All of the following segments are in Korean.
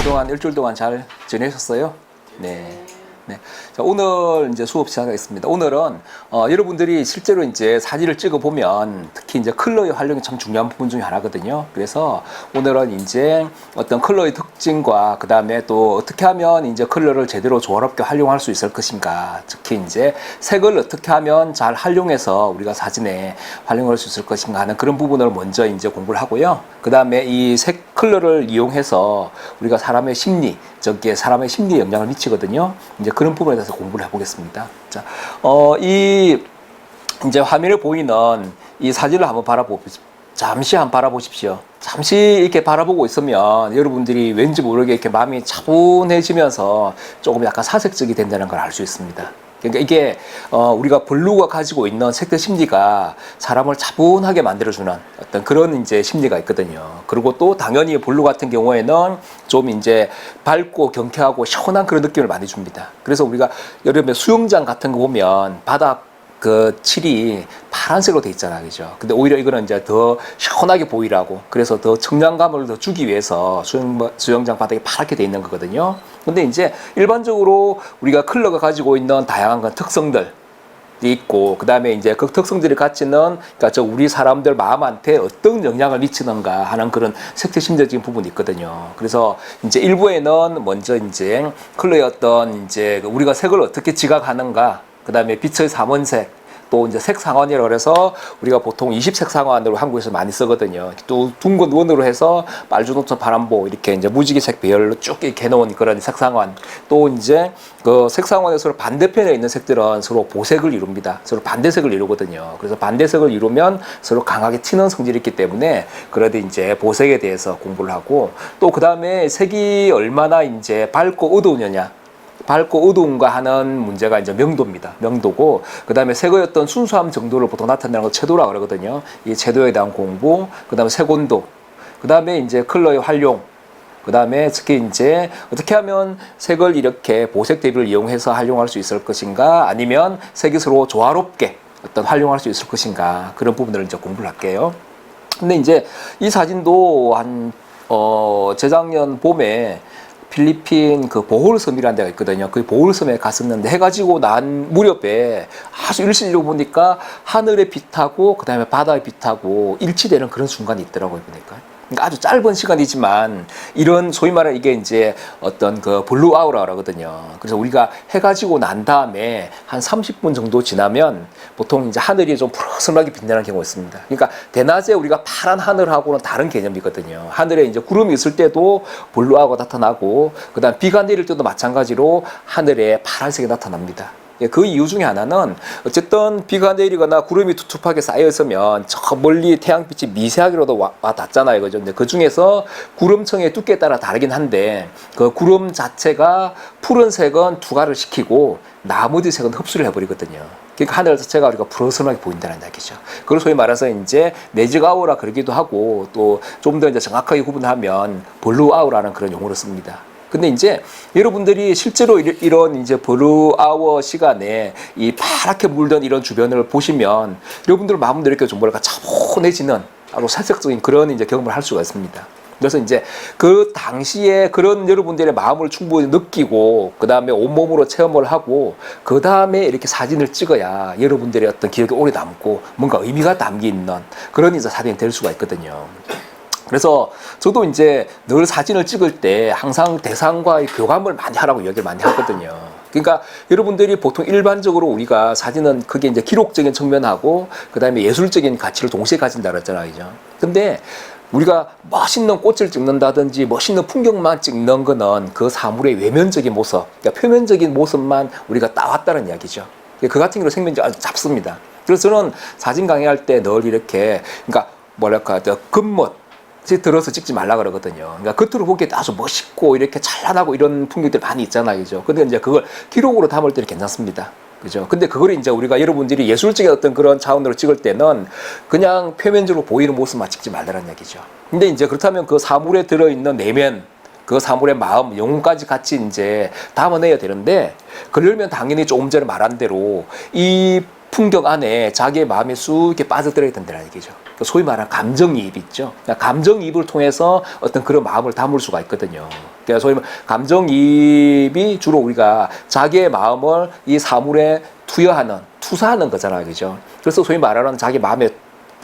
그동안 일주일 동안 잘 지내셨어요? 네. 네. 자, 오늘 이제 수업 시작하겠습니다. 오늘은 여러분들이 실제로 이제 사진을 찍어 보면 특히 이제 컬러의 활용이 참 중요한 부분 중에 하나거든요. 그래서 오늘은 이제 어떤 컬러의 특징과 그 다음에 또 어떻게 하면 이제 컬러를 제대로 조화롭게 활용할 수 있을 것인가, 특히 이제 색을 어떻게 하면 잘 활용해서 우리가 사진에 활용할 수 있을 것인가 하는 그런 부분을 먼저 이제 공부를 하고요. 그 다음에 이 색 컬러를 이용해서 우리가 사람의 심리, 저기에 사람의 심리에 영향을 미치거든요. 이제 그런 부분에 대해서 공부를 해보겠습니다. 자, 이제 화면에 보이는 이 사진을 한번 잠시 한번 바라보십시오. 잠시 이렇게 바라보고 있으면 여러분들이 왠지 모르게 이렇게 마음이 차분해지면서 조금 약간 사색적이 된다는 걸 알 수 있습니다. 그러니까 이게 우리가 블루가 가지고 있는 색대 심리가 사람을 차분하게 만들어주는 어떤 그런 이제 심리가 있거든요. 그리고 또 당연히 블루 같은 경우에는 좀 이제 밝고 경쾌하고 시원한 그런 느낌을 많이 줍니다. 그래서 우리가 여름에 수영장 같은 거 보면 바닥 그 칠이 파란색으로 돼 있잖아요, 그죠? 근데 오히려 이거는 이제 더 시원하게 보이라고, 그래서 더 청량감을 더 주기 위해서 수영장 바닥이 파랗게 돼 있는 거거든요. 근데 이제 일반적으로 우리가 컬러가 가지고 있는 다양한 특성들 있고, 그 다음에 이제 그 특성들이 갖추는, 그러니까 우리 사람들 마음한테 어떤 영향을 미치는가 하는 그런 색채 심리적인 부분이 있거든요. 그래서 이제 일부에는 먼저 이제 컬러의 어떤 이제 우리가 색을 어떻게 지각하는가, 그 다음에 빛의 삼원색, 또 이제 색상원이라고 해서 우리가 보통 20색 상원으로 한국에서 많이 쓰거든요. 또 둥근 원으로 해서 빨주노초 파란보 이렇게 이제 무지개색 배열로 쭉 이렇게 해놓은 그런 색상원. 또 이제 그 색상원의 서로 반대편에 있는 색들은 서로 보색을 이룹니다. 서로 반대색을 이루거든요. 그래서 반대색을 이루면 서로 강하게 튀는 성질이 있기 때문에 그래도 이제 보색에 대해서 공부를 하고, 또 그 다음에 색이 얼마나 이제 밝고 어두우느냐, 밝고 어두움과 하는 문제가 이제 명도입니다. 명도고, 그 다음에 색의 어떤 순수함 정도를 보통 나타내는 걸 채도라고 그러거든요. 이 채도에 대한 공부, 그 다음에 색온도, 그 다음에 이제 컬러의 활용, 그 다음에 특히 이제 어떻게 하면 색을 이렇게 보색 대비를 이용해서 활용할 수 있을 것인가, 아니면 색이 서로 조화롭게 어떤 활용할 수 있을 것인가, 그런 부분들을 이제 공부를 할게요. 근데 이제 이 사진도 한 재작년 봄에 필리핀 그 보홀섬이라는 데가 있거든요. 그 보홀섬에 갔었는데 해가 지고 난 무렵에 아주 일시적으로 보니까 하늘의 빛하고 그 다음에 바다의 빛하고 일치되는 그런 순간이 있더라고요, 보니까. 그러니까 아주 짧은 시간이지만 이런 소위 말하는 이게 이제 어떤 그 블루 아우라라고 하거든요. 그래서 우리가 해가 지고 난 다음에 한 30분 정도 지나면 보통 이제 하늘이 좀 푸르스름하게 빛나는 경우가 있습니다. 그러니까 대낮에 우리가 파란 하늘하고는 다른 개념이거든요. 하늘에 이제 구름이 있을 때도 블루 아우가 나타나고, 그다음 비가 내릴 때도 마찬가지로 하늘에 파란색이 나타납니다. 그 이유 중에 하나는 어쨌든 비가 내리거나 구름이 투투하게 쌓여 있으면 저 멀리 태양빛이 미세하게라도 와 닿잖아요, 그죠? 근데 그 중에서 구름층의 두께에 따라 다르긴 한데 그 구름 자체가 푸른색은 투과를 시키고 나머지 색은 흡수를 해버리거든요. 그러니까 하늘 자체가 우리가 푸르스름하게 보인다는 얘기죠. 그걸 소위 말해서 이제 매직 아우라 그러기도 하고, 또 좀 더 이제 정확하게 구분하면 블루 아우라는 그런 용어를 씁니다. 근데 이제 여러분들이 실제로 이런 이제 블루 아워 시간에 이 파랗게 물든 이런 주변을 보시면 여러분들 마음도 이렇게 좀 뭐랄까 차분해지는 아주 사색적인 그런 이제 경험을 할 수가 있습니다. 그래서 이제 그 당시에 그런 여러분들의 마음을 충분히 느끼고, 그 다음에 온몸으로 체험을 하고, 그 다음에 이렇게 사진을 찍어야 여러분들의 어떤 기억에 오래 남고 뭔가 의미가 담겨 있는 그런 이제 사진이 될 수가 있거든요. 그래서 저도 이제 늘 사진을 찍을 때 항상 대상과의 교감을 많이 하라고 이야기를 많이 하거든요. 그러니까 여러분들이 보통 일반적으로 우리가 사진은 그게 이제 기록적인 측면하고 그 다음에 예술적인 가치를 동시에 가진다 그랬잖아요, 그죠? 근데 우리가 멋있는 꽃을 찍는다든지 멋있는 풍경만 찍는 거는 그 사물의 외면적인 모습, 그러니까 표면적인 모습만 우리가 따왔다는 이야기죠. 그 같은 경우는 생명이 아주 잡습니다. 그래서 저는 사진 강의할 때 늘 이렇게, 그러니까 뭐랄까, 겉멋 들어서 찍지 말라 그러거든요. 그러니까 겉으로 보기에 아주 멋있고 이렇게 찬란하고 이런 풍경들이 많이 있잖아요, 그죠? 근데 이제 그걸 기록으로 담을 때는 괜찮습니다, 그죠? 근데 그걸 이제 우리가 여러분들이 예술적인 어떤 그런 차원으로 찍을 때는 그냥 표면적으로 보이는 모습만 찍지 말라는 얘기죠. 근데 이제 그렇다면 그 사물에 들어있는 내면, 그 사물의 마음, 영혼까지 같이 이제 담아내야 되는데, 그러려면 당연히 조금 전에 말한 대로 이 풍경 안에 자기의 마음이 쑥 이렇게 빠져들어야 된다는 얘기죠. 소위 말하는 감정이입 있죠. 감정이입을 통해서 어떤 그런 마음을 담을 수가 있거든요. 그러니까 소위 감정이입이 주로 우리가 자기의 마음을 이 사물에 투사하는 거잖아요. 그죠? 그래서 소위 말하는 자기 마음의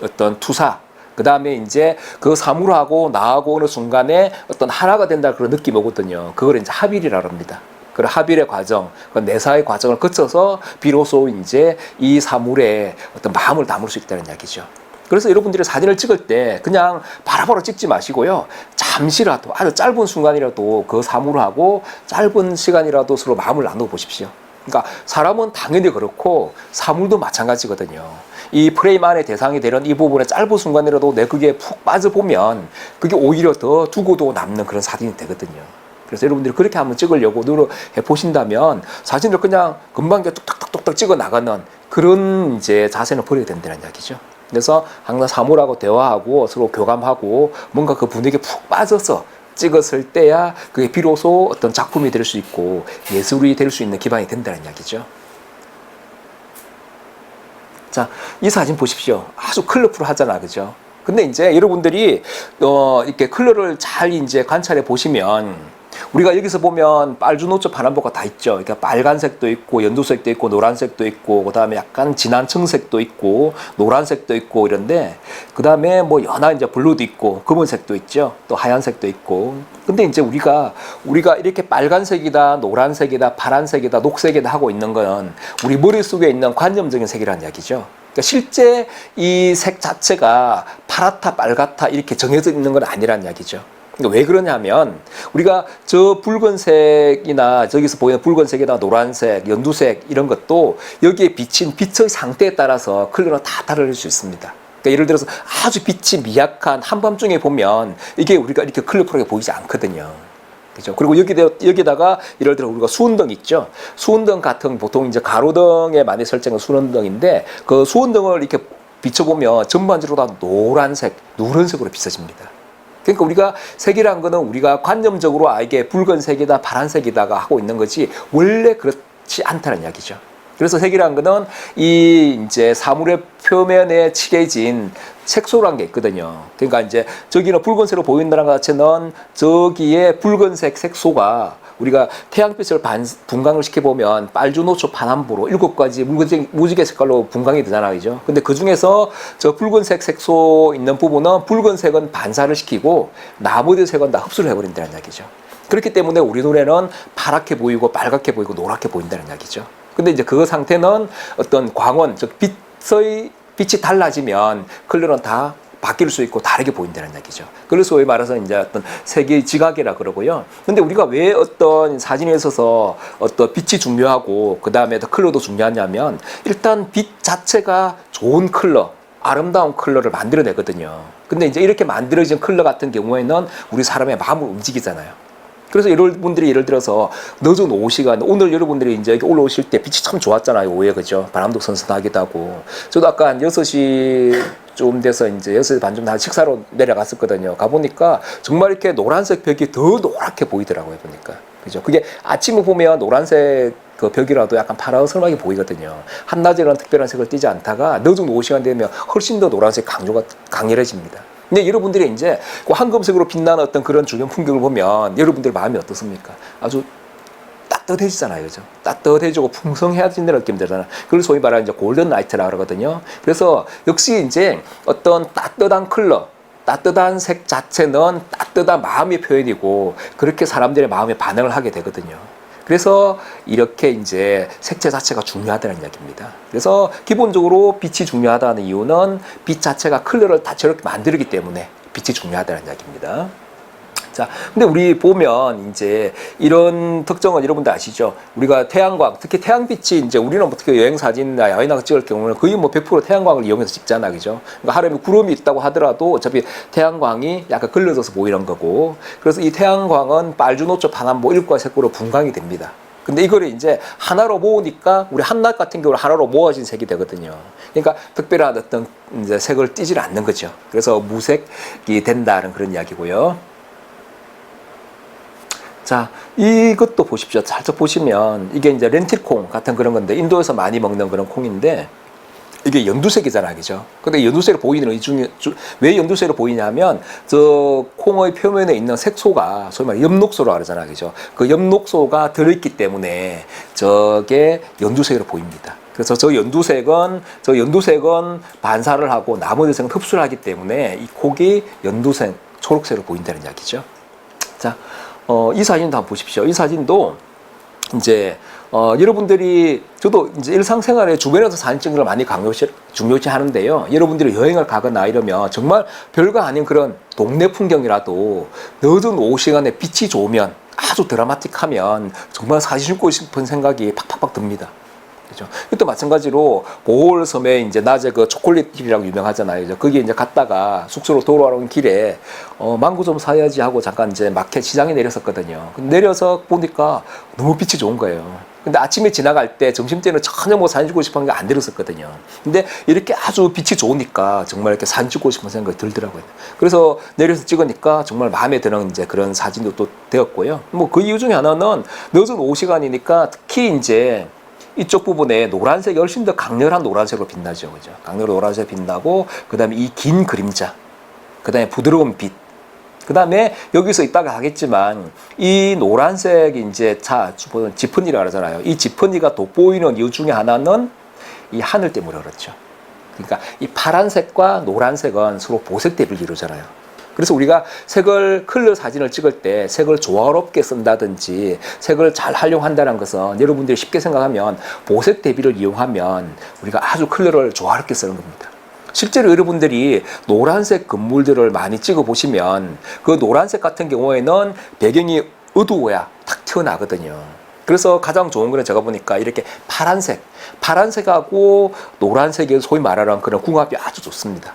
어떤 투사, 그 다음에 이제 그 사물하고 나하고 어느 순간에 어떤 하나가 된다 그런 느낌이 오거든요. 그걸 이제 합일이라고 합니다. 그 합일의 과정, 그 내사의 과정을 거쳐서 비로소 이제 이 사물에 어떤 마음을 담을 수 있다는 이야기죠. 그래서 여러분들이 사진을 찍을 때 그냥 바로바로 찍지 마시고요. 잠시라도, 아주 짧은 순간이라도 그 사물하고 짧은 시간이라도 서로 마음을 나누어 보십시오. 그러니까 사람은 당연히 그렇고 사물도 마찬가지거든요. 이 프레임 안에 대상이 되는 이 부분에 짧은 순간이라도 내 그게 푹 빠져보면 그게 오히려 더 두고도 남는 그런 사진이 되거든요. 그래서 여러분들이 그렇게 한번 찍으려고 노력해 보신다면 사진을 그냥 금방 뚝딱뚝딱 찍어 나가는 그런 이제 자세는 버려야 된다는 이야기죠. 그래서 항상 사물하고 대화하고 서로 교감하고 뭔가 그 분위기에 푹 빠져서 찍었을 때야 그게 비로소 어떤 작품이 될 수 있고 예술이 될 수 있는 기반이 된다는 이야기죠. 자, 이 사진 보십시오. 아주 컬러풀하잖아, 그죠? 근데 이제 여러분들이 이렇게 컬러를 잘 이제 관찰해 보시면 우리가 여기서 보면 빨주노초 파란보가 다 있죠. 그러니까 빨간색도 있고 연두색도 있고 노란색도 있고 그다음에 약간 진한 청색도 있고 노란색도 있고 이런데 그다음에 뭐 연한 이제 블루도 있고 검은색도 있죠. 또 하얀색도 있고. 근데 이제 우리가 이렇게 빨간색이다, 노란색이다, 파란색이다, 녹색이다 하고 있는 건 우리 머릿속에 있는 관념적인 색이라는 이야기죠. 그러니까 실제 이 색 자체가 파랗다, 빨갛다 이렇게 정해져 있는 건 아니라는 이야기죠. 그러니까 왜 그러냐면 우리가 저 붉은색이나 저기서 보이는 붉은색이나 노란색, 연두색 이런 것도 여기에 비친 빛의 상태에 따라서 컬러는 다 다를 수 있습니다. 그러니까 예를 들어서 아주 빛이 미약한 한밤중에 보면 이게 우리가 이렇게 컬러풀하게 보이지 않거든요. 그죠? 그리고 여기다가 예를 들어 우리가 수은등 있죠. 수은등 같은 보통 이제 가로등에 많이 설정한 수은등인데 그 수은등을 이렇게 비춰보면 전반적으로 다 노란색, 누런색으로 비춰집니다. 그러니까 우리가 색이란 거는 우리가 관념적으로 이게 붉은색이다, 파란색이다가 하고 있는 거지 원래 그렇지 않다는 이야기죠. 그래서 색이란 거는 이 이제 사물의 표면에 칠해진 색소란 게 있거든요. 그러니까 이제 저기는 붉은색으로 보인다는 것 자체는 저기에 붉은색 색소가 우리가 태양빛을 분광을 시켜보면 빨주노초 파남보로 7가지 무지개 색깔로 분광이 되잖아요. 그죠? 근데 그 중에서 저 붉은색 색소 있는 부분은 붉은색은 반사를 시키고 나머지 색은 다 흡수를 해버린다는 이야기죠. 그렇기 때문에 우리 눈에는 파랗게 보이고 빨갛게 보이고 노랗게 보인다는 이야기죠. 근데 이제 그 상태는 어떤 광원, 즉 빛이 달라지면 컬러는 다 바뀔 수 있고 다르게 보인다는 얘기죠. 그래서 소위 말해서 이제 어떤 색의 지각이라 그러고요. 근데 우리가 왜 어떤 사진에 있어서 어떤 빛이 중요하고 그 다음에 컬러도 중요하냐면 일단 빛 자체가 좋은 컬러, 아름다운 컬러를 만들어내거든요. 근데 이제 이렇게 만들어진 컬러 같은 경우에는 우리 사람의 마음을 움직이잖아요. 그래서 여러분들이 예를 들어서 늦은 오후 시간, 오늘 여러분들이 이제 여기 올라오실 때 빛이 참 좋았잖아요, 오후에. 그죠? 바람도 선선하기도 하고. 저도 아까 한 6시 좀 돼서 이제 6시 반 좀 다 식사로 내려갔었거든요. 가보니까 정말 이렇게 노란색 벽이 더 노랗게 보이더라고요, 보니까. 그죠? 그게 아침에 보면 노란색 그 벽이라도 약간 파라스름하게 보이거든요. 한낮에는 특별한 색을 띠지 않다가 늦은 오후 시간 되면 훨씬 더 노란색 강조가 강렬해집니다. 근데 여러분들이 이제 그 황금색으로 빛나는 어떤 그런 주변 풍경을 보면 여러분들 마음이 어떻습니까? 아주 따뜻해지잖아요, 그죠? 따뜻해지고 풍성해진다는 느낌 들잖아요. 그걸 소위 말하는 이제 골든 라이트라고 그러거든요. 그래서 역시 이제 어떤 따뜻한 컬러, 따뜻한 색 자체는 따뜻한 마음의 표현이고 그렇게 사람들의 마음에 반응을 하게 되거든요. 그래서 이렇게 이제 색채 자체가 중요하다는 이야기입니다. 그래서 기본적으로 빛이 중요하다는 이유는 빛 자체가 컬러를 다 저렇게 만들기 때문에 빛이 중요하다는 이야기입니다. 자, 근데 우리 보면 이제 이런 특징은 여러분들 아시죠? 우리가 태양광, 특히 태양빛이 이제 우리는 어떻게 여행 사진이나 야외나가 찍을 경우는 거의 뭐 100% 태양광을 이용해서 찍잖아, 그죠? 그러니까 하루에 구름이 있다고 하더라도 어차피 태양광이 약간 걸러져서 보이는 거고, 그래서 이 태양광은 빨주노초 파남보 7가지 색으로 분광이 됩니다. 근데 이거를 이제 하나로 모으니까 우리 한낮 같은 경우는 하나로 모아진 색이 되거든요. 그러니까 특별한 어떤 이제 색을 띠질 않는 거죠. 그래서 무색이 된다는 그런 이야기고요. 자, 이것도 보십시오. 살짝 보시면 이게 이제 렌틸콩 같은 그런 건데 인도에서 많이 먹는 그런 콩인데 이게 연두색이잖아요, 그죠? 근데 연두색으로 보이는 이 중에 왜 연두색으로 보이냐면 저 콩의 표면에 있는 색소가 소위 말해 엽록소라고 그러잖아요, 그죠? 그 엽록소가 들어있기 때문에 저게 연두색으로 보입니다. 그래서 저 연두색은 반사를 하고 나머지 색은 흡수를 하기 때문에 이 콕이 연두색, 초록색으로 보인다는 이야기죠. 자, 이 사진도 한번 보십시오. 이 사진도 이제 여러분들이 저도 이제 일상생활에 주변에서 사진 찍는 걸 많이 중요시 하는데요. 여러분들이 여행을 가거나 이러면 정말 별거 아닌 그런 동네 풍경이라도 늦은 오후 시간에 빛이 좋으면 아주 드라마틱하면 정말 사진 찍고 싶은 생각이 팍팍팍 듭니다. 그죠? 이것도 마찬가지로 보홀 섬에 이제 낮에 그 초콜릿 길이라고 유명하잖아요. 거기 이제 갔다가 숙소로 돌아오는 길에 망고 좀 사야지 하고 잠깐 이제 마켓 시장에 내렸었거든요. 내려서 보니까 너무 빛이 좋은 거예요. 근데 아침에 지나갈 때 점심 때는 전혀 뭐 사진 찍고 싶은 게 안 들었었거든요. 근데 이렇게 아주 빛이 좋으니까 정말 이렇게 사진 찍고 싶은 생각이 들더라고요. 그래서 내려서 찍으니까 정말 마음에 드는 이제 그런 사진도 또 되었고요. 뭐 그 이유 중에 하나는 늦은 오후 시간이니까 특히 이제 이쪽 부분에 노란색이 훨씬 더 강렬한 노란색으로 빛나죠. 그죠? 강렬한 노란색 빛나고, 그 다음에 이 긴 그림자, 그 다음에 부드러운 빛, 그 다음에 여기서 이따가 하겠지만, 이 노란색이 이제 지퍼니라고 하잖아요. 이 지퍼니가 돋보이는 이유 중에 하나는 이 하늘 때문에 그렇죠. 그러니까 이 파란색과 노란색은 서로 보색 대비를 이루잖아요. 그래서 우리가 컬러 사진을 찍을 때 색을 조화롭게 쓴다든지 색을 잘 활용한다는 것은 여러분들이 쉽게 생각하면 보색 대비를 이용하면 우리가 아주 컬러를 조화롭게 쓰는 겁니다. 실제로 여러분들이 노란색 건물들을 많이 찍어 보시면 그 노란색 같은 경우에는 배경이 어두워야 탁 튀어나거든요. 그래서 가장 좋은 거는 제가 보니까 이렇게 파란색하고 노란색이 소위 말하는 그런 궁합이 아주 좋습니다.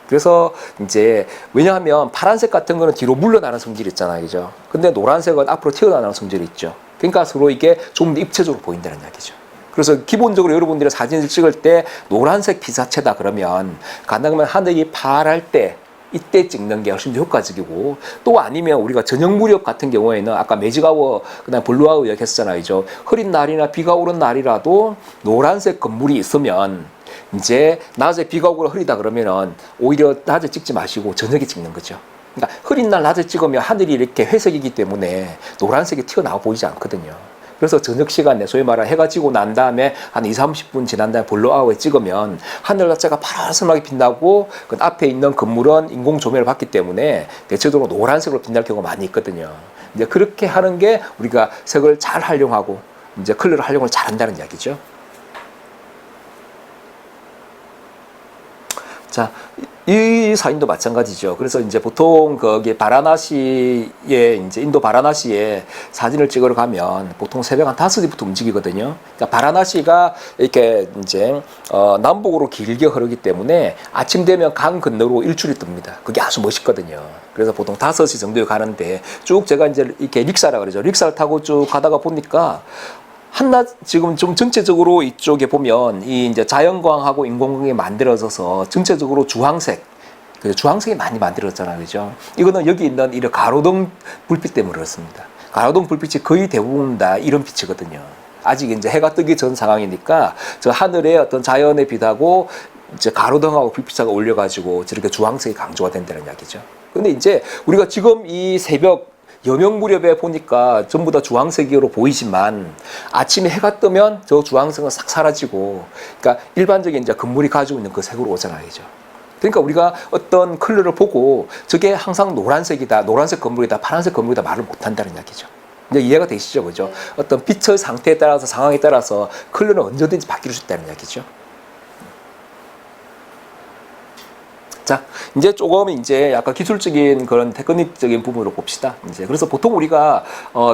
그래서 이제 왜냐하면 파란색 같은 거는 뒤로 물러나는 성질이 있잖아요, 그죠? 근데 노란색은 앞으로 튀어나오는 성질이 있죠. 그러니까 서로 이게 좀 더 입체적으로 보인다는 이야기죠. 그래서 기본적으로 여러분들이 사진을 찍을 때 노란색 피사체다 그러면 가능하면 하늘이 파랄 때 이때 찍는 게 훨씬 더 효과적이고, 또 아니면 우리가 저녁 무렵 같은 경우에는 아까 매직아워 그다음 블루아워 이야기했었잖아요, 그죠? 흐린 날이나 비가 오는 날이라도 노란색 건물이 있으면 이제 낮에 비가 오고 흐리다 그러면은 오히려 낮에 찍지 마시고 저녁에 찍는 거죠. 그러니까 흐린 날 낮에 찍으면 하늘이 이렇게 회색이기 때문에 노란색이 튀어나와 보이지 않거든요. 그래서 저녁 시간에 소위 말하는 해가 지고 난 다음에 한 2-30분 지난 다음에 블루아워에 찍으면 하늘 자체가 파란색하게 빛나고 그 앞에 있는 건물은 인공 조명을 받기 때문에 대체적으로 노란색으로 빛날 경우가 많이 있거든요. 이제 그렇게 하는 게 우리가 색을 잘 활용하고 이제 컬러를 활용을 잘 한다는 이야기죠. 자, 이 사진도 마찬가지죠. 그래서 이제 보통 거기 바라나시에 이제 인도 바라나시에 사진을 찍으러 가면 보통 새벽 한 5시부터 움직이거든요. 그러니까 바라나시가 이렇게 이제 남북으로 길게 흐르기 때문에 아침 되면 강 건너로 일출이 뜹니다. 그게 아주 멋있거든요. 그래서 보통 5시 정도에 가는데 쭉 제가 이제 이렇게 릭사라 그러죠. 릭사를 타고 쭉 가다가 보니까 한낮 지금 좀 전체적으로 이쪽에 보면 이 이제 자연광하고 인공광이 만들어져서 전체적으로 주황색, 주황색이 많이 만들어졌잖아요, 그죠? 이거는 여기 있는 이런 가로등 불빛 때문에 그렇습니다. 가로등 불빛이 거의 대부분 다 이런 빛이거든요. 아직 이제 해가 뜨기 전 상황이니까 저 하늘에 어떤 자연의 빛하고 이제 가로등하고 불빛하고 올려가지고 저렇게 주황색이 강조가 된다는 이야기죠. 근데 이제 우리가 지금 이 새벽 여명 무렵에 보니까 전부 다 주황색으로 보이지만 아침에 해가 뜨면 저 주황색은 싹 사라지고, 그러니까 일반적인 이제 건물이 가지고 있는 그 색으로 오잖아요, 그죠? 그러니까 우리가 어떤 컬러를 보고 저게 항상 노란색이다, 노란색 건물이다, 파란색 건물이다 말을 못한다는 이야기죠. 이제 이해가 되시죠, 그죠? 어떤 빛의 상태에 따라서 상황에 따라서 컬러는 언제든지 바뀔 수 있다는 이야기죠. 자, 이제 조금 이제 약간 기술적인 그런 테크닉적인 부분으로 봅시다. 이제 그래서 보통 우리가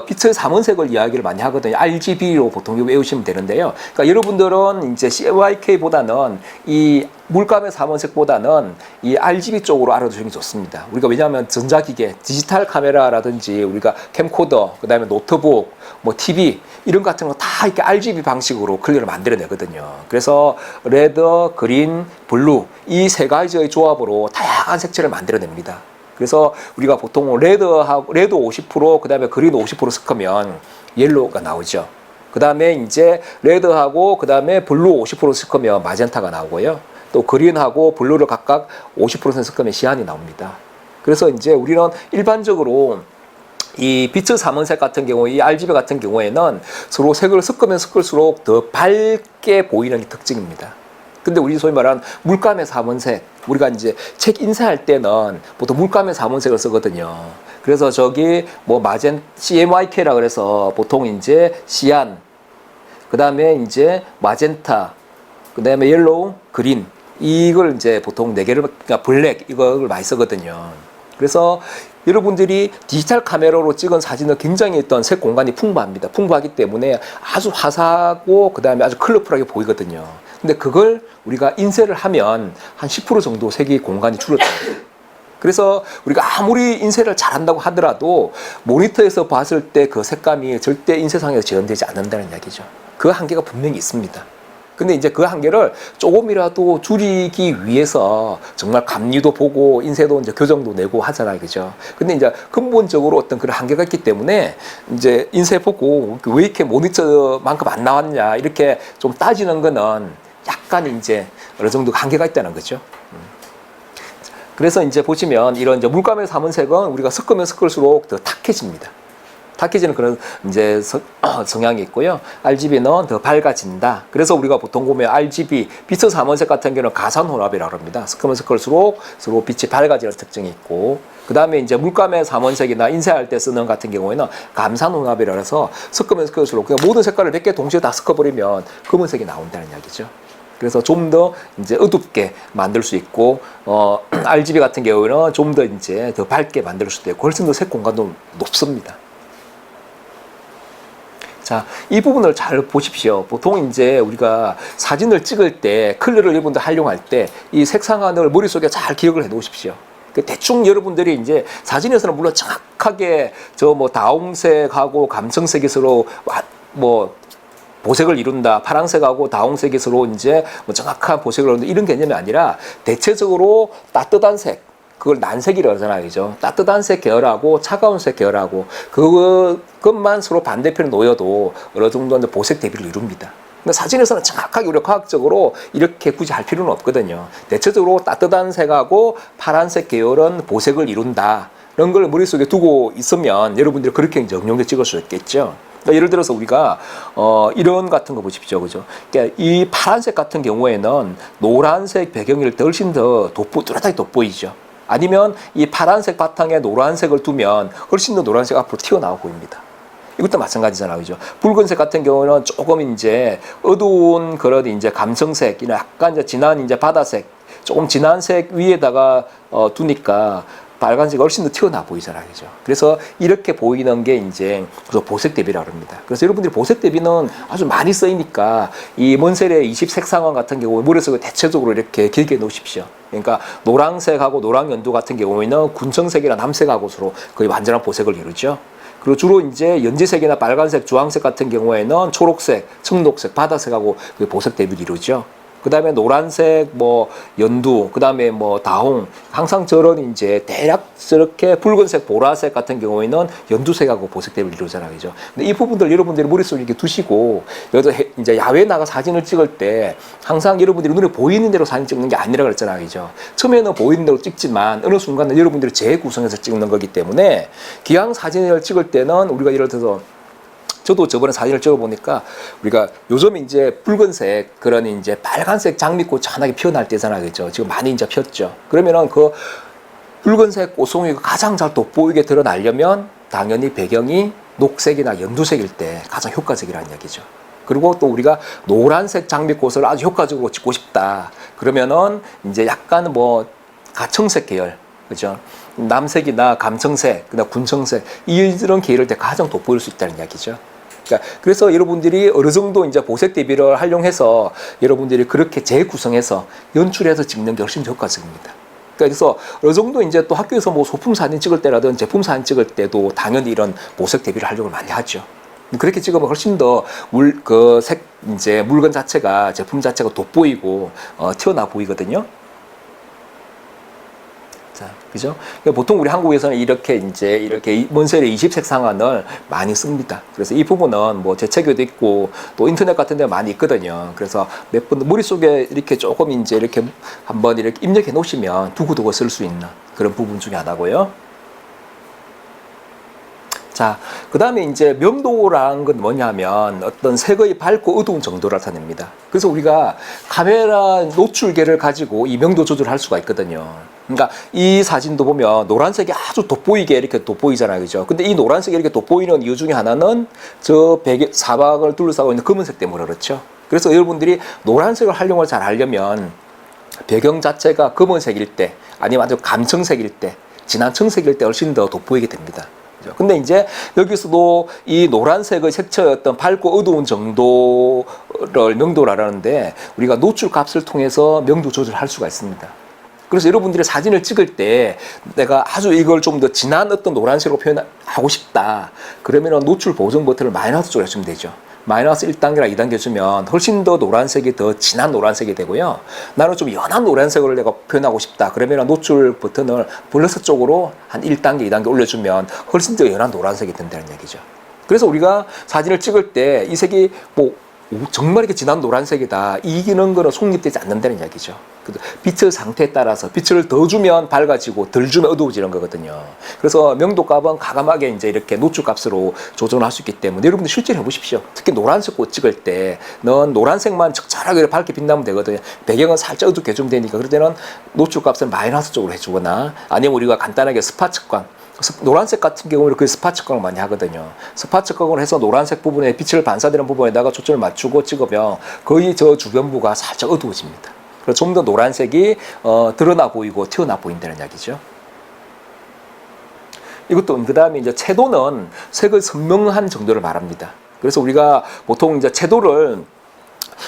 빛의 삼원색을 이야기를 많이 하거든요. RGB로 보통 외우시면 되는데요. 그러니까 여러분들은 이제 CYK보다는 이 물감의 삼원색보다는 이 RGB 쪽으로 알아두시는 게 좋습니다. 우리가 왜냐하면 전자기계, 디지털 카메라라든지 우리가 캠코더, 그다음에 노트북, 뭐 TV 이런 것 같은 거 다 이렇게 RGB 방식으로 컬러를 만들어내거든요. 그래서 레드, 그린, 블루 이 세 가지의 조합으로 다양한 색채를 만들어냅니다. 그래서 우리가 보통 레드 50%, 그다음에 그린 50% 섞으면 옐로우가 나오죠. 그 다음에 이제 레드하고 그 다음에 블루 50% 섞으면 마젠타가 나오고요. 또 그린하고 블루를 각각 50% 섞으면 시안이 나옵니다. 그래서 이제 우리는 일반적으로 이 빛의 삼원색 같은 경우, 이 RGB 같은 경우에는 서로 색을 섞으면 섞을수록 더 밝게 보이는 게 특징입니다. 근데 우리 소위 말하는 물감의 삼원색, 우리가 이제 책 인쇄할 때는 보통 물감의 삼원색을 쓰거든요. 그래서 저기 뭐 CMYK라 그래서 보통 이제 시안, 그 다음에 이제 마젠타, 그 다음에 옐로우, 그린, 이걸 이제 보통 네 개를, 그러니까 블랙, 이걸 많이 쓰거든요. 그래서 여러분들이 디지털 카메라로 찍은 사진은 굉장히 어떤 색 공간이 풍부합니다. 풍부하기 때문에 아주 화사하고 그 다음에 아주 컬러풀하게 보이거든요. 근데 그걸 우리가 인쇄를 하면 한 10% 정도 색이 공간이 줄어듭니다. 그래서 우리가 아무리 인쇄를 잘한다고 하더라도 모니터에서 봤을 때 그 색감이 절대 인쇄상에서 재현되지 않는다는 이야기죠. 그 한계가 분명히 있습니다. 근데 이제 그 한계를 조금이라도 줄이기 위해서 정말 감리도 보고 인쇄도 이제 교정도 내고 하잖아요. 그죠? 근데 이제 근본적으로 어떤 그런 한계가 있기 때문에 이제 인쇄 보고 왜 이렇게 모니터만큼 안 나왔냐 이렇게 좀 따지는 거는 약간 이제 어느 정도 한계가 있다는 거죠. 그래서 이제 보시면 이런 이제 물감의 삼원색은 우리가 섞으면 섞을수록 더 탁해집니다. 탁해지는 그런 이제 성향이 있고요. RGB는 더 밝아진다. 그래서 우리가 보통 보면 RGB, 빛의 삼원색 같은 경우는 가산혼합이라고 합니다. 섞으면 섞을수록 서로 빛이 밝아지는 특징이 있고, 그 다음에 이제 물감의 삼원색이나 인쇄할 때 쓰는 같은 경우에는 감산혼합이라고 해서 섞으면 섞을수록 그냥 모든 색깔을 몇 개 동시에 다 섞어버리면 검은색이 나온다는 이야기죠. 그래서 좀 더 이제 어둡게 만들 수 있고, RGB 같은 경우는 좀 더 이제 더 밝게 만들 수도 있고, 훨씬 더 색 공간도 높습니다. 자, 이 부분을 잘 보십시오. 보통 이제 우리가 사진을 찍을 때 컬러를 여러분들 활용할 때 이 색상안을 머릿속에 잘 기억을 해 놓으십시오. 대충 여러분들이 이제 사진에서는 물론 정확하게 저 뭐 다홍색하고 감청색이 서로 뭐 보색을 이룬다. 파란색하고 다홍색이 서로 이제 뭐 정확한 보색을 이룬다. 이런 개념이 아니라 대체적으로 따뜻한 색, 그걸 난색이라고 하잖아요. 그죠? 따뜻한 색 계열하고 차가운 색 계열하고 그것만 서로 반대편에 놓여도 어느 정도 보색 대비를 이룹니다. 근데 사진에서는 정확하게 우리가 과학적으로 이렇게 굳이 할 필요는 없거든요. 대체적으로 따뜻한 색하고 파란색 계열은 보색을 이룬다. 이런 걸 머릿속에 두고 있으면 여러분들이 그렇게 이제 응용해 찍을 수 있겠죠. 그러니까 예를 들어서 우리가 이런 같은 거 보십시오. 그죠? 그러니까 이 파란색 같은 경우에는 노란색 배경일 때 훨씬 더 뚜렷하게 돋보이죠. 아니면 이 파란색 바탕에 노란색을 두면 훨씬 더 노란색 앞으로 튀어나와 보입니다. 이것도 마찬가지잖아요. 그죠? 붉은색 같은 경우는 조금 이제 어두운 그런 이제 감성색이나 약간 이제 진한 이제 바다색, 조금 진한 색 위에다가 두니까 빨간색이 훨씬 더 튀어나와 보이잖아요. 그죠? 그래서 이렇게 보이는 게 이제 보색 대비라고 합니다. 그래서 여러분들이 보색 대비는 아주 많이 쓰이니까 이 먼셀의 20색상원 같은 경우 머릿속에 대체적으로 이렇게 길게 놓으십시오. 그러니까 노란색하고 노랑연두 같은 경우에는 군청색이나 남색하고 서로 거의 완전한 보색을 이루죠. 그리고 주로 이제 연지색이나 빨간색, 주황색 같은 경우에는 초록색, 청록색, 바다색하고 그 보색 대비를 이루죠. 그 다음에 노란색, 뭐, 연두, 그 다음에 뭐, 다홍. 항상 저런 이제 대략 저렇게 붉은색, 보라색 같은 경우에는 연두색하고 보색 대비를 이루잖아요. 그죠? 근데 이 부분들 여러분들이 머릿속에 이렇게 두시고, 여기서 이제 야외에 나가 사진을 찍을 때 항상 여러분들이 눈에 보이는 대로 사진 찍는 게 아니라 그랬잖아요. 그죠? 처음에는 보이는 대로 찍지만 어느 순간은 여러분들이 재구성해서 찍는 거기 때문에 기왕 사진을 찍을 때는 우리가 예를 들어서 저도 저번에 사진을 찍어보니까 우리가 요즘 이제 붉은색 그런 이제 빨간색 장미꽃 환하게 피어날 때잖아요. 그죠? 지금 많이 이제 폈죠. 그러면은 그 붉은색 꽃송이가 가장 잘 돋보이게 드러나려면 당연히 배경이 녹색이나 연두색일 때 가장 효과적이라는 얘기죠. 그리고 또 우리가 노란색 장미꽃을 아주 효과적으로 찍고 싶다. 그러면은 이제 약간 뭐 가청색 계열, 그죠? 남색이나 감청색, 그다음 군청색 이런 계열일 때 가장 돋보일 수 있다는 이야기죠. 그러니까 그래서 여러분들이 어느 정도 이제 보색 대비를 활용해서 여러분들이 그렇게 재구성해서 연출해서 찍는 게 훨씬 효과적입니다. 그래서 어느 정도 이제 또 학교에서 뭐 소품 사진 찍을 때라든 제품 사진 찍을 때도 당연히 이런 보색 대비를 활용을 많이 하죠. 그렇게 찍으면 훨씬 더 이제 물건 자체가 제품 자체가 돋보이고 튀어나와 보이거든요. 자. 그죠? 그러니까 보통 우리 한국에서는 이렇게 먼셀에 20색 상한을 많이 씁니다. 그래서 이 부분은 뭐 제 책에도 있고 또 인터넷 같은 데 많이 있거든요. 그래서 몇 번 머릿속에 이렇게 조금 이렇게 한번 이렇게 입력해 놓으시면 두고두고 쓸 수 있는 그런 부분 중에 하나고요. 자, 그 다음에 이제 명도라는 건 뭐냐면 어떤 색의 밝고 어두운 정도를 나타냅니다. 그래서 우리가 카메라 노출계를 가지고 이 명도 조절을 할 수가 있거든요. 그러니까 이 사진도 보면 노란색이 아주 돋보이게 이렇게 돋보이잖아요. 그죠? 근데 이 노란색이 이렇게 돋보이는 이유 중에 하나는 저 사방을 둘러싸고 있는 검은색 때문에 그렇죠. 그래서 여러분들이 노란색을 활용을 잘 하려면 배경 자체가 검은색일 때 아니면 아주 감청색일 때, 진한 청색일 때 훨씬 더 돋보이게 됩니다. 근데 이제 여기서도 이 노란색의 색채의 어떤 밝고 어두운 정도를 명도라는데 우리가 노출 값을 통해서 명도 조절할 수가 있습니다. 그래서 여러분들이 사진을 찍을 때 내가 아주 이걸 좀 더 진한 어떤 노란색으로 표현하고 싶다. 그러면 노출 보정 버튼을 마이너스 쪽으로 해주면 되죠. 마이너스 1단계나 2단계 주면 훨씬 더 노란색이 더 진한 노란색이 되고요. 나는 좀 연한 노란색을 내가 표현하고 싶다. 그러면 노출 버튼을 플러스 쪽으로 한 1단계, 2단계 올려주면 훨씬 더 연한 노란색이 된다는 얘기죠. 그래서 우리가 사진을 찍을 때 이 색이 뭐 정말 이렇게 진한 노란색이다. 이 기능은 성립되지 않는다는 이야기죠. 빛의 상태에 따라서 빛을 더 주면 밝아지고 덜 주면 어두워지는 거거든요. 그래서 명도값은 가감하게 이제 이렇게 노출값으로 조정할 수 있기 때문에 여러분들 실제로 해보십시오. 특히 노란색 꽃 찍을 때 넌 노란색만 적절하게 밝게 빛나면 되거든요. 배경은 살짝 어둡게 해주면 되니까 그럴 때는 노출값을 마이너스 쪽으로 해주거나 아니면 우리가 간단하게 스팟 측광 노란색 같은 경우는 그 스팟 측광을 많이 하거든요. 스팟 측광을 해서 노란색 부분에 빛을 반사되는 부분에다가 초점을 맞추고 찍으면 거의 저 주변부가 살짝 어두워집니다. 그래서 좀 더 노란색이 드러나 보이고 튀어나 보인다는 이야기죠. 이것도 그 다음에 이제 채도는 색의 선명한 정도를 말합니다. 그래서 우리가 보통 이제 채도를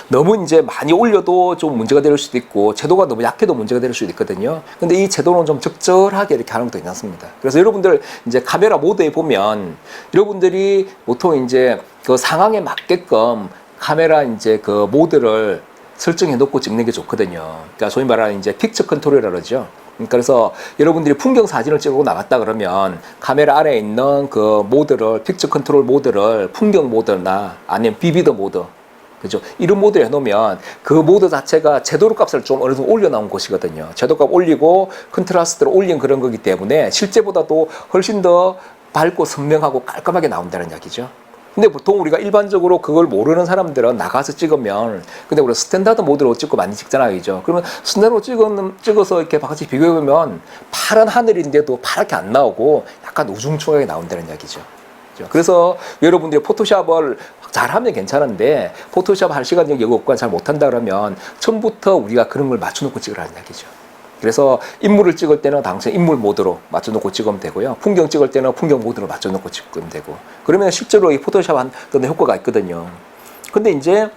너무 이제 많이 올려도 좀 문제가 될 수도 있고 채도가 너무 약해도 문제가 될 수도 있거든요. 근데 이 채도는 좀 적절하게 이렇게 하는 것도 괜찮습니다. 그래서 여러분들 이제 카메라 모드에 보면 여러분들이 보통 이제 그 상황에 맞게끔 카메라 이제 그 모드를 설정해 놓고 찍는 게 좋거든요. 그러니까 소위 말하는 이제 픽처 컨트롤이라고 그러죠. 그래서 여러분들이 풍경 사진을 찍고 나갔다 그러면 카메라 안에 있는 그 모드를 픽처 컨트롤 모드를 풍경 모드나 아니면 비비드 모드 그죠? 이런 모드를 해놓으면 그 모드 자체가 채도 값을 좀 어느 정도 올려놓은 곳이거든요. 채도 값 올리고 컨트라스트를 올린 그런 거기 때문에 실제보다도 훨씬 더 밝고 선명하고 깔끔하게 나온다는 이야기죠. 근데 보통 우리가 일반적으로 그걸 모르는 사람들은 나가서 찍으면 근데 우리가 스탠다드 모드로 찍고 많이 찍잖아요. 그죠? 그러면 스탠다드로 찍어서 이렇게 같이 비교해보면 파란 하늘인데도 파랗게 안 나오고 약간 우중충하게 나온다는 이야기죠. 그래서 여러분들이 포토샵을 잘하면 괜찮은데 포토샵 할 시간이 여기 없고 잘 못한다 그러면 처음부터 우리가 그런 걸 맞춰놓고 찍으라는 이야기죠. 그래서 인물을 찍을 때는 당시 인물 모드로 맞춰놓고 찍으면 되고요. 풍경 찍을 때는 풍경 모드로 맞춰놓고 찍으면 되고 그러면 실제로 이 포토샵 한 효과가 있거든요. 근데 이제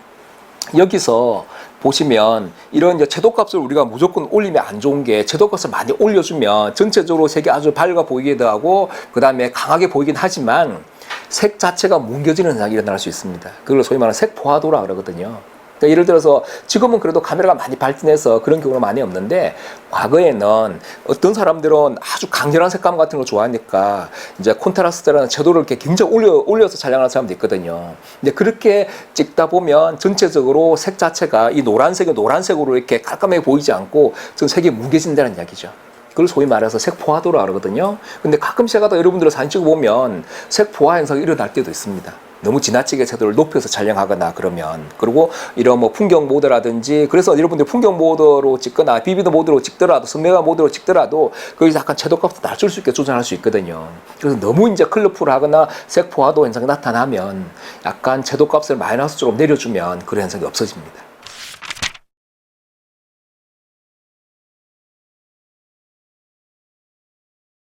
여기서 보시면 이런 이제 채도값을 우리가 무조건 올리면 안 좋은 게 채도값을 많이 올려주면 전체적으로 색이 아주 밝아 보이기도 하고 그 다음에 강하게 보이긴 하지만 색 자체가 뭉개지는 현상이 일어날 수 있습니다. 그걸 소위 말하는 색 포화도라 그러거든요. 그러니까 예를 들어서 지금은 그래도 카메라가 많이 발전해서 그런 경우는 많이 없는데 과거에는 어떤 사람들은 아주 강렬한 색감 같은 걸 좋아하니까 이제 콘트라스트라는 채도를 이렇게 굉장히 올려서 촬영하는 사람도 있거든요. 근데 그렇게 찍다 보면 전체적으로 색 자체가 이 노란색이 노란색으로 이렇게 깔끔하게 보이지 않고 전 색이 뭉개진다는 이야기죠. 그걸 소위 말해서 색포화도라 그러거든요. 근데 가끔씩 하다 여러분들 사진 찍어보면 색포화 현상이 일어날 때도 있습니다. 너무 지나치게 채도를 높여서 촬영하거나 그러면 그리고 이런 뭐 풍경 모드라든지 그래서 여러분들 풍경 모드로 찍거나 비비드 모드로 찍더라도 선명한 모드로 찍더라도 거기서 약간 채도값도 낮출 수 있게 조절할 수 있거든요. 그래서 너무 이제 컬러풀하거나 색포화도 현상이 나타나면 약간 채도값을 마이너스 쪽으로 내려주면 그런 현상이 없어집니다.